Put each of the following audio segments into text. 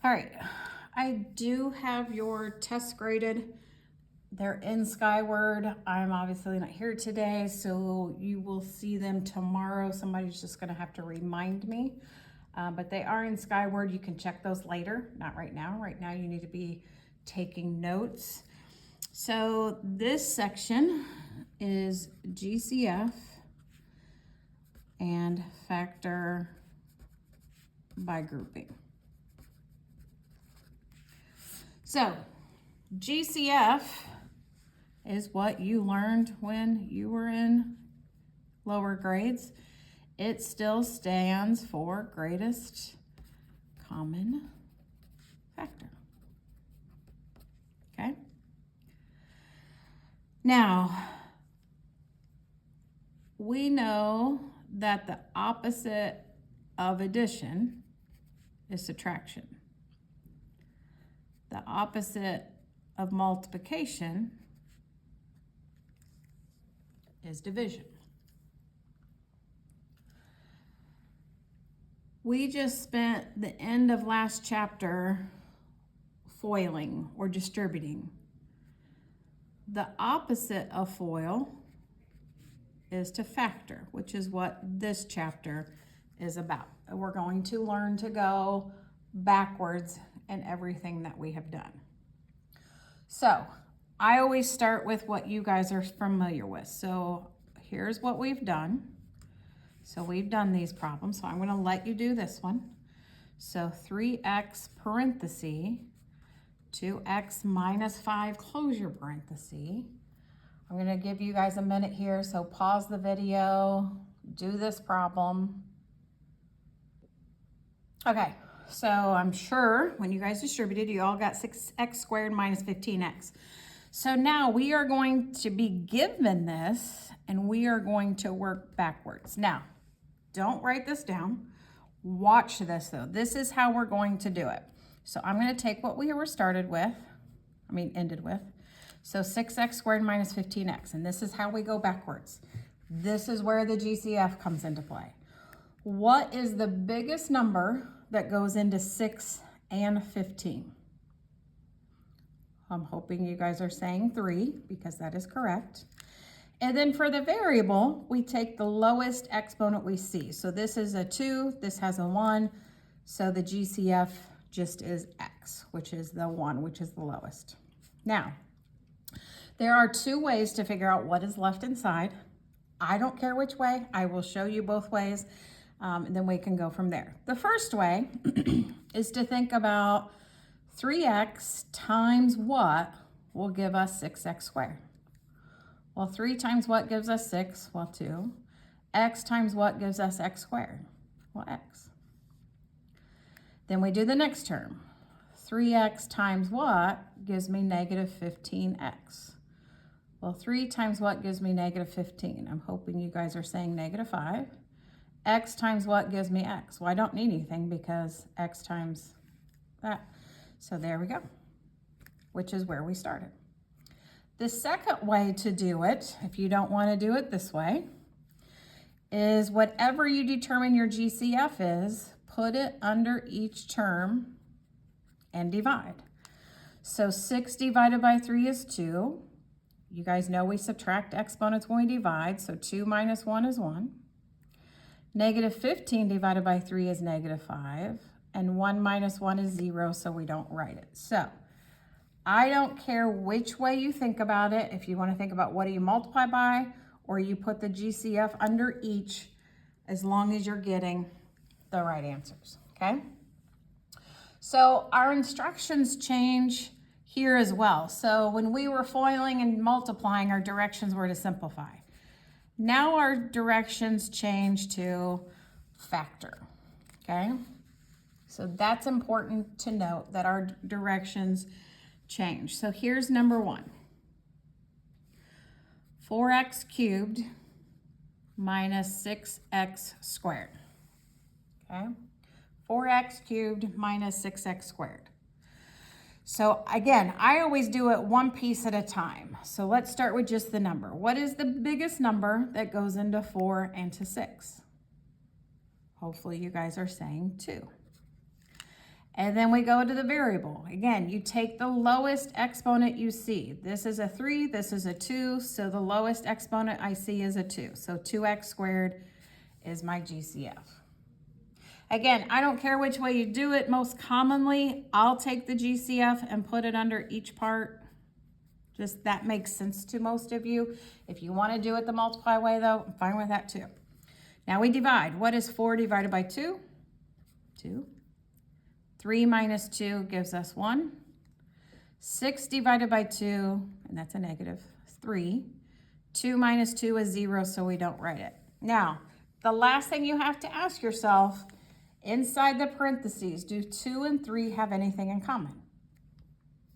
All right, I do have your tests graded. They're in Skyward. I'm obviously not here today, so you will see them tomorrow. Somebody's just gonna have to remind me. But they are in Skyward. You can check those later, not right now. Right now you need to be taking notes. So this section is GCF and factor by grouping. So GCF is what you learned when you were in lower grades. It still stands for greatest common factor. Okay? Now, we know that the opposite of addition is subtraction. The opposite of multiplication is division. We just spent the end of last chapter foiling or distributing. The opposite of FOIL is to factor, which is what this chapter is about. We're going to learn to go backwards in everything that we have done. So I always start with what you guys are familiar with. So here's what we've done. So we've done these problems, so I'm going to let you do this one. So 3x parenthesis, 2x minus 5 close your parenthesis. I'm going to give you guys a minute here, so pause the video, do this problem. Okay, so I'm sure when you guys distributed, you all got 6x squared minus 15x. So now we are going to be given this, and we are going to work backwards. Now, don't write this down. Watch this though. This is how we're going to do it. So I'm going to take what we were ended with. So 6x squared minus 15x, and this is how we go backwards. This is where the GCF comes into play. What is the biggest number that goes into 6 and 15? I'm hoping you guys are saying 3 because that is correct. And then for the variable, we take the lowest exponent we see. So this is a 2, this has a 1, so the GCF just is x, which is the 1, which is the lowest. Now, there are 2 ways to figure out what is left inside. I don't care which way. I will show you both ways, and then we can go from there. The first way is to think about 3x times what will give us 6x squared. Well, 3 times what gives us 6? Well, 2. X times what gives us x squared? Well, x. Then we do the next term. 3x times what gives me negative 15x? Well, 3 times what gives me negative 15? I'm hoping you guys are saying negative 5. X times what gives me x? Well, I don't need anything because x times that. So there we go, which is where we started. The second way to do it, if you don't want to do it this way, is whatever you determine your GCF is, put it under each term and divide. So 6 divided by 3 is 2. You guys know we subtract exponents when we divide, so 2 minus 1 is 1. Negative 15 divided by 3 is negative 5. And 1 minus 1 is 0, so we don't write it. So I don't care which way you think about it. If you want to think about what do you multiply by, or you put the GCF under each, as long as you're getting the right answers, okay? So our instructions change here as well. So when we were foiling and multiplying, our directions were to simplify. Now our directions change to factor, okay? So that's important to note that our directions change. So here's number 1. 4x cubed minus 6x squared. Okay? 4x cubed minus 6x squared. So again, I always do it one piece at a time. So let's start with just the number. What is the biggest number that goes into 4 and to 6? Hopefully you guys are saying 2. And then we go to the variable. Again, you take the lowest exponent you see. This is a 3, this is a 2, so the lowest exponent I see is a 2. So 2x squared is my GCF. Again, I don't care which way you do it. Most commonly, I'll take the GCF and put it under each part. Just that makes sense to most of you. If you want to do it the multiply way though, I'm fine with that too. Now we divide. What is 4 divided by 2? 2. 3 minus 2 gives us 1. 6 divided by 2, and that's a negative, 3. 2 minus 2 is 0, so we don't write it. Now, the last thing you have to ask yourself, inside the parentheses, do 2 and 3 have anything in common?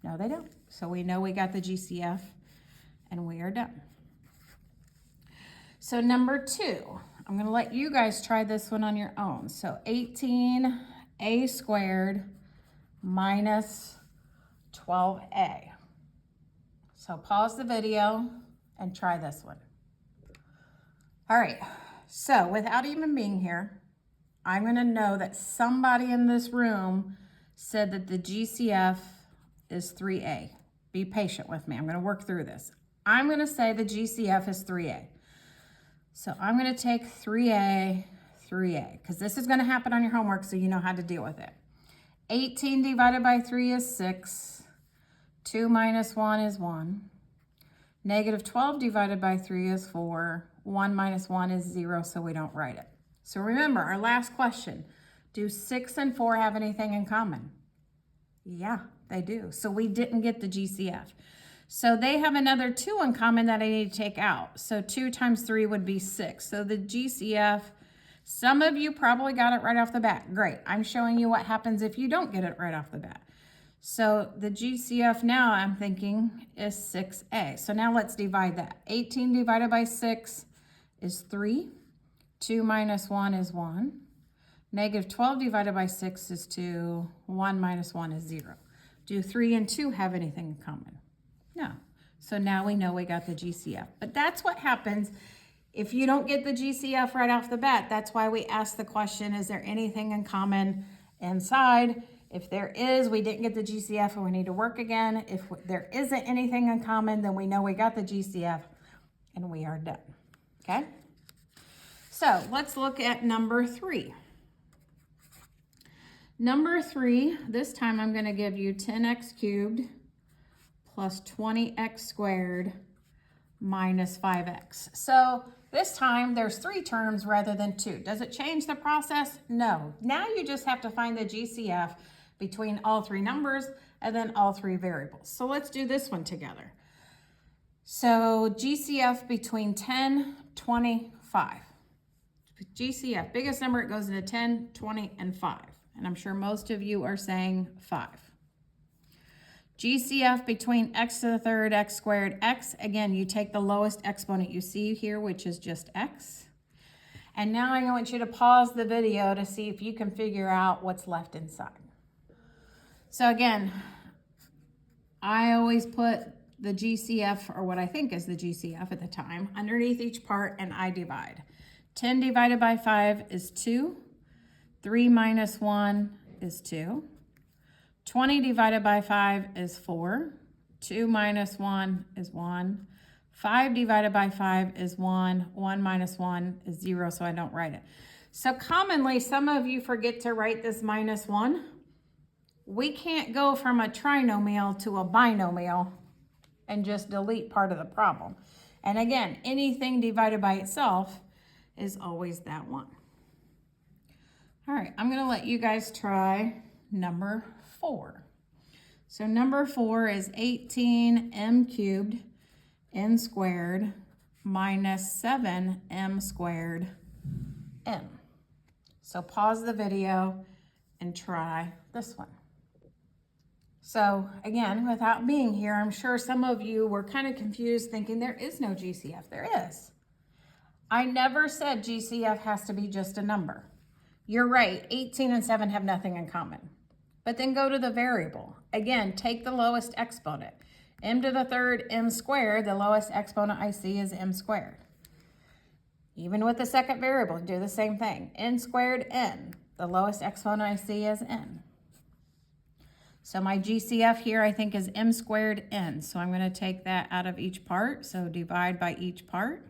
No, they don't. So we know we got the GCF, and we are done. So number 2, I'm going to let you guys try this one on your own. So 18a squared minus 12a. So pause the video and try this one. All right, so without even being here, I'm going to know that somebody in this room said that the GCF is 3a. Be patient with me. I'm going to work through this. I'm going to say the GCF is 3a. So I'm going to take 3a, because this is going to happen on your homework so you know how to deal with it. 18 divided by 3 is 6. 2 minus 1 is 1. Negative 12 divided by 3 is 4. 1 minus 1 is 0, so we don't write it. So remember, our last question, do 6 and 4 have anything in common? Yeah, they do. So we didn't get the GCF. So they have another 2 in common that I need to take out. So 2 times 3 would be 6. So the GCF, some of you probably got it right off the bat. Great. I'm showing you what happens if you don't get it right off the bat. So the GCF now I'm thinking is 6a. So now let's divide that. 18 divided by 6 is 3. 2 minus 1 is 1. Negative 12 divided by 6 is 2. 1 minus 1 is 0. Do 3 and 2 have anything in common? No. So now we know we got the GCF. But that's what happens if you don't get the GCF right off the bat. That's why we ask the question, is there anything in common inside? If there is, we didn't get the GCF and we need to work again. If there isn't anything in common, then we know we got the GCF and we are done. Okay? So let's look at number 3. Number 3, this time I'm going to give you 10x cubed plus 20x squared minus 5x. So this time there's 3 terms rather than 2. Does it change the process? No. Now you just have to find the GCF between all 3 numbers and then all 3 variables. So let's do this one together. So GCF between 10, 20, 5. GCF, biggest number, it goes into 10, 20, and 5. And I'm sure most of you are saying 5. GCF between x to the third, x squared, x. Again, you take the lowest exponent you see here, which is just x. And now I want you to pause the video to see if you can figure out what's left inside. So again, I always put the GCF, or what I think is the GCF at the time, underneath each part, and I divide. 10 divided by 5 is 2. 3 minus 1 is 2. 20 divided by 5 is 4. 2 minus 1 is 1. 5 divided by 5 is 1. 1 minus 1 is 0, so I don't write it. So commonly, some of you forget to write this minus 1. We can't go from a trinomial to a binomial and just delete part of the problem. And again, anything divided by itself is always that 1. All right, I'm going to let you guys try number 4. So number 4 is 18m cubed n squared minus 7m squared m. So pause the video and try this one. So again, without being here, I'm sure some of you were kind of confused thinking there is no GCF. There is. I never said GCF has to be just a number. You're right, 18 and 7 have nothing in common. But then go to the variable. Again, take the lowest exponent. M to the third, m squared, the lowest exponent I see is m squared. Even with the second variable, do the same thing. N squared, n. The lowest exponent I see is n. So my GCF here, I think, is m squared n. So I'm going to take that out of each part. So divide by each part.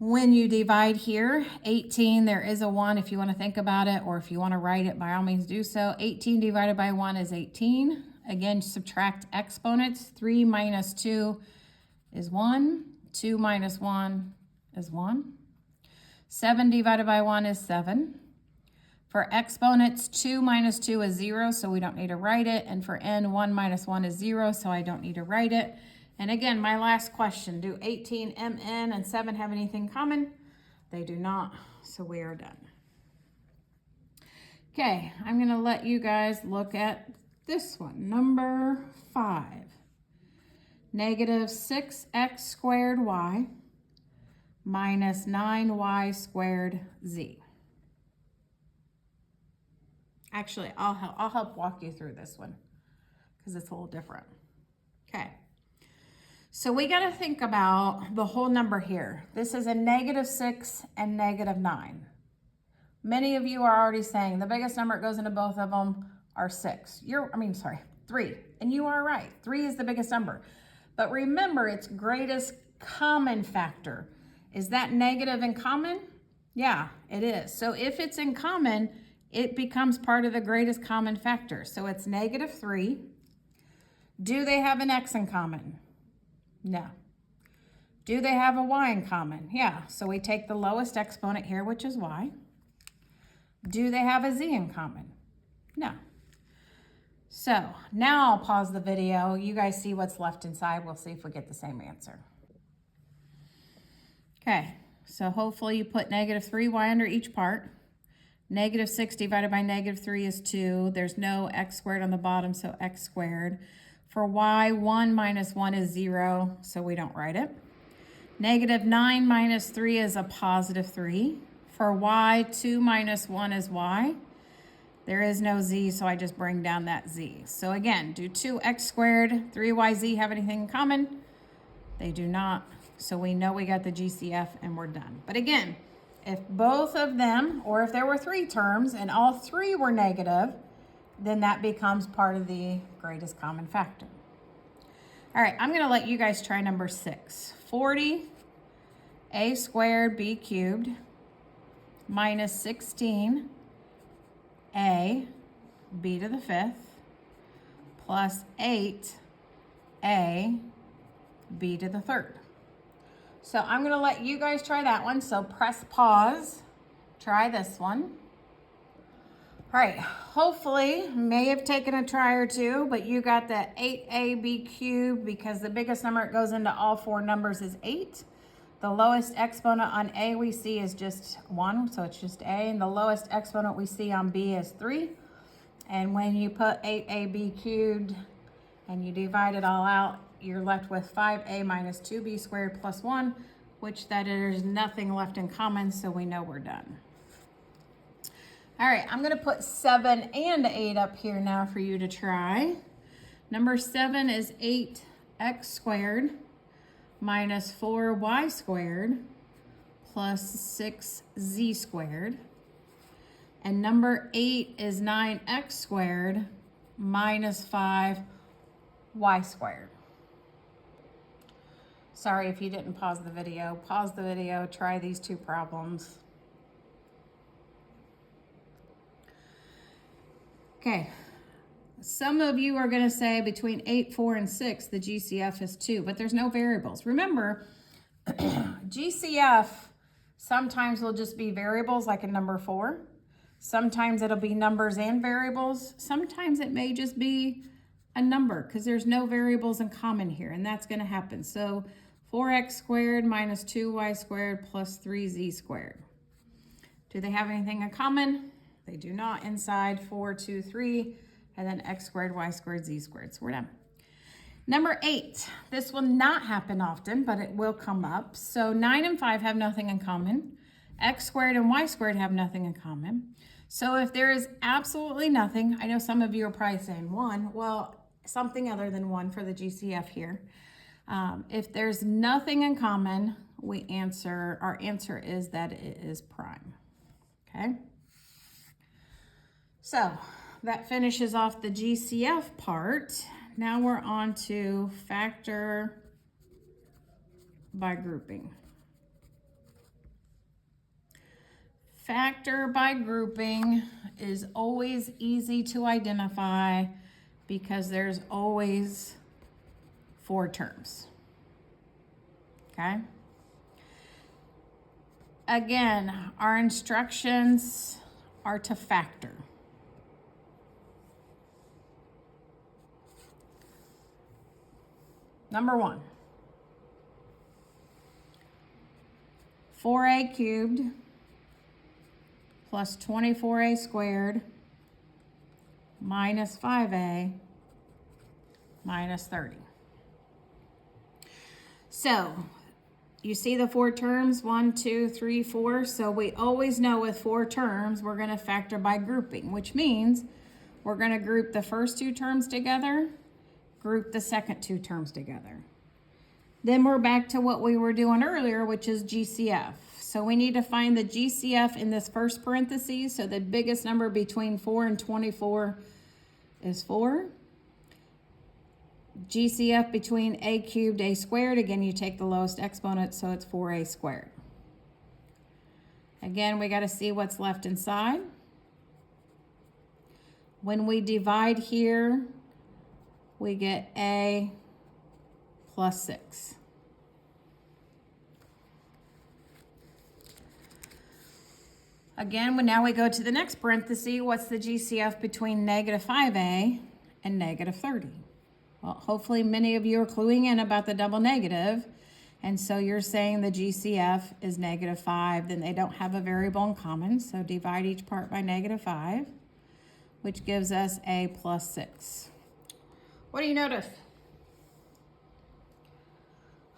When you divide here, 18, there is a 1 if you want to think about it, or if you want to write it, by all means do so. 18 divided by 1 is 18. Again, subtract exponents. 3 minus 2 is 1. 2 minus 1 is 1. 7 divided by 1 is 7. For exponents, 2 minus 2 is 0, so we don't need to write it. And for n, 1 minus 1 is 0, so I don't need to write it. And again, my last question, do 18, mn, and 7 have anything common? They do not, so we are done. Okay, I'm going to let you guys look at this one, number 5. Negative 6x squared y minus 9y squared z. Actually, I'll help walk you through this one because it's a little different. Okay. So we got to think about the whole number here. This is a negative 6 and negative 9. Many of you are already saying the biggest number that goes into both of them are 3. And you are right. 3 is the biggest number. But remember, its greatest common factor. Is that negative in common? Yeah, it is. So if it's in common, it becomes part of the greatest common factor. So it's negative 3. Do they have an x in common? No. Do they have a y in common? Yeah. So we take the lowest exponent here, which is y. Do they have a z in common? No. So now I'll pause the video. You guys see what's left inside. We'll see if we get the same answer. Okay. So hopefully you put negative 3y under each part. Negative 6 divided by negative 3 is 2. There's no x squared on the bottom, so x squared. For y, 1 minus 1 is 0, so we don't write it. Negative 9 minus 3 is a positive 3. For y, 2 minus 1 is y. There is no z, so I just bring down that z. So again, do 2x squared, 3yz have anything in common? They do not. So we know we got the GCF and we're done. But again, if both of them, or if there were 3 terms and all 3 were negative, then that becomes part of the greatest common factor. All right, I'm going to let you guys try number 6. 40 a squared b cubed minus 16 a b to the 5th plus 8 a b to the 3rd. So I'm going to let you guys try that one. So press pause. Try this one. All right, hopefully, may have taken a try or two, but you got the 8ab cubed because the biggest number that goes into all 4 numbers is 8. The lowest exponent on a we see is just 1, so it's just a, and the lowest exponent we see on b is 3. And when you put 8ab cubed and you divide it all out, you're left with 5a minus 2b squared plus 1, which that there's nothing left in common, so we know we're done. All right, I'm going to put 7 and 8 up here now for you to try. Number 7 is 8x squared minus 4y squared plus 6z squared. And number 8 is 9x squared minus 5y squared. Sorry if you didn't pause the video. Pause the video, try these 2 problems. Okay, some of you are going to say between 8, 4, and 6, the GCF is 2, but there's no variables. Remember, GCF sometimes will just be variables like in number 4. Sometimes it'll be numbers and variables. Sometimes it may just be a number because there's no variables in common here, and that's going to happen. So 4x squared minus 2y squared plus 3z squared. Do they have anything in common? They do not. Inside 4, 2, 3, and then x squared, y squared, z squared. So we're done. Number 8. This will not happen often, but it will come up. So 9 and 5 have nothing in common. X squared and y squared have nothing in common. So if there is absolutely nothing, I know some of you are probably saying 1. Well, something other than 1 for the GCF here. If there's nothing in common, our answer is that it is prime. Okay? So that finishes off the GCF part. Now we're on to factor by grouping. Factor by grouping is always easy to identify because there's always 4 terms. Okay? Again, our instructions are to factor. Number 1, 4a cubed plus 24a squared minus 5a minus 30. So you see the 4 terms, 1, 2, 3, 4. So we always know with 4 terms, we're going to factor by grouping, which means we're going to group the first 2 terms together, group the second 2 terms together. Then we're back to what we were doing earlier, which is GCF. So we need to find the GCF in this first parenthesis. So the biggest number between 4 and 24 is 4. GCF between a cubed, a squared. Again, you take the lowest exponent, so it's 4a squared. Again, we got to see what's left inside. When we divide here, we get a plus 6. Again, now we go to the next parenthesis. What's the GCF between negative 5a and negative 30? Well, hopefully many of you are cluing in about the double negative, and so you're saying the GCF is negative 5. Then they don't have a variable in common, so divide each part by negative 5, which gives us a plus 6. What do you notice?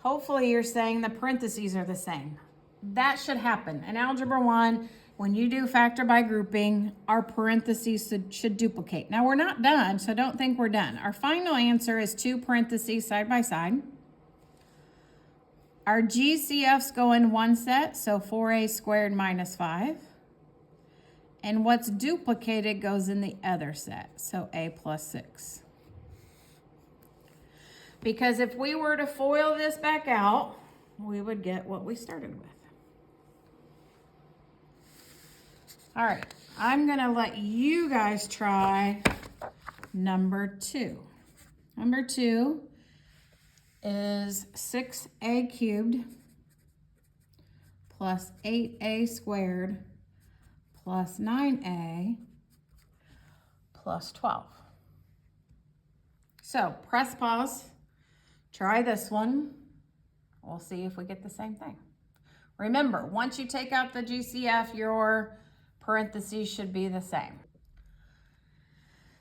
Hopefully you're saying the parentheses are the same. That should happen. In Algebra 1, when you do factor by grouping, our parentheses should duplicate. Now we're not done, so don't think we're done. Our final answer is 2 parentheses side by side. Our GCFs go in one set, so 4a squared minus 5. And what's duplicated goes in the other set, so a plus 6. Because if we were to FOIL this back out, we would get what we started with. All right, I'm gonna let you guys try number 2. Number 2 is 6a cubed plus 8a squared plus 9a plus 12. So press pause, try this one. We'll see if we get the same thing. Remember, once you take out the GCF, your parentheses should be the same.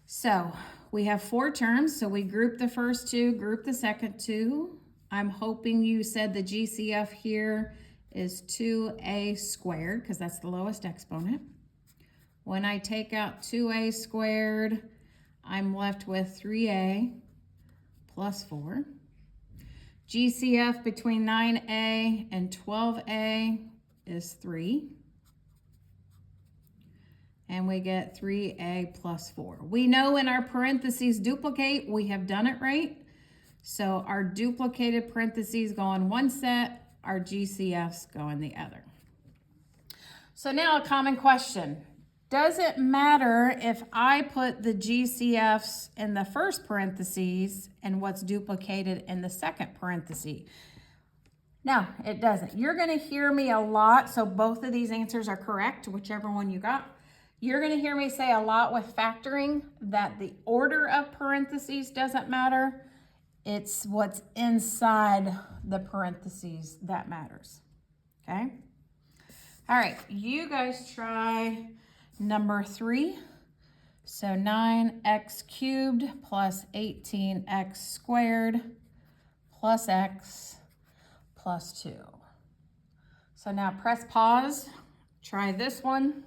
So we have 4 terms, so we group the first 2, group the second 2. I'm hoping you said the GCF here is 2a squared, because that's the lowest exponent. When I take out 2a squared, I'm left with 3a plus 4. GCF between 9a and 12a is 3. And we get 3a plus 4. We know in our parentheses duplicate, we have done it right. So our duplicated parentheses go in one set, our GCFs go in the other. So now a common question. Does it matter if I put the GCFs in the first parentheses and what's duplicated in the second parenthesis? No, it doesn't. You're going to hear me a lot, so both of these answers are correct, whichever one you got. You're going to hear me say a lot with factoring that the order of parentheses doesn't matter. It's what's inside the parentheses that matters. Okay? All right, you guys try number 3. So 9x cubed plus 18x squared plus x plus 2. So now press pause. Try this one.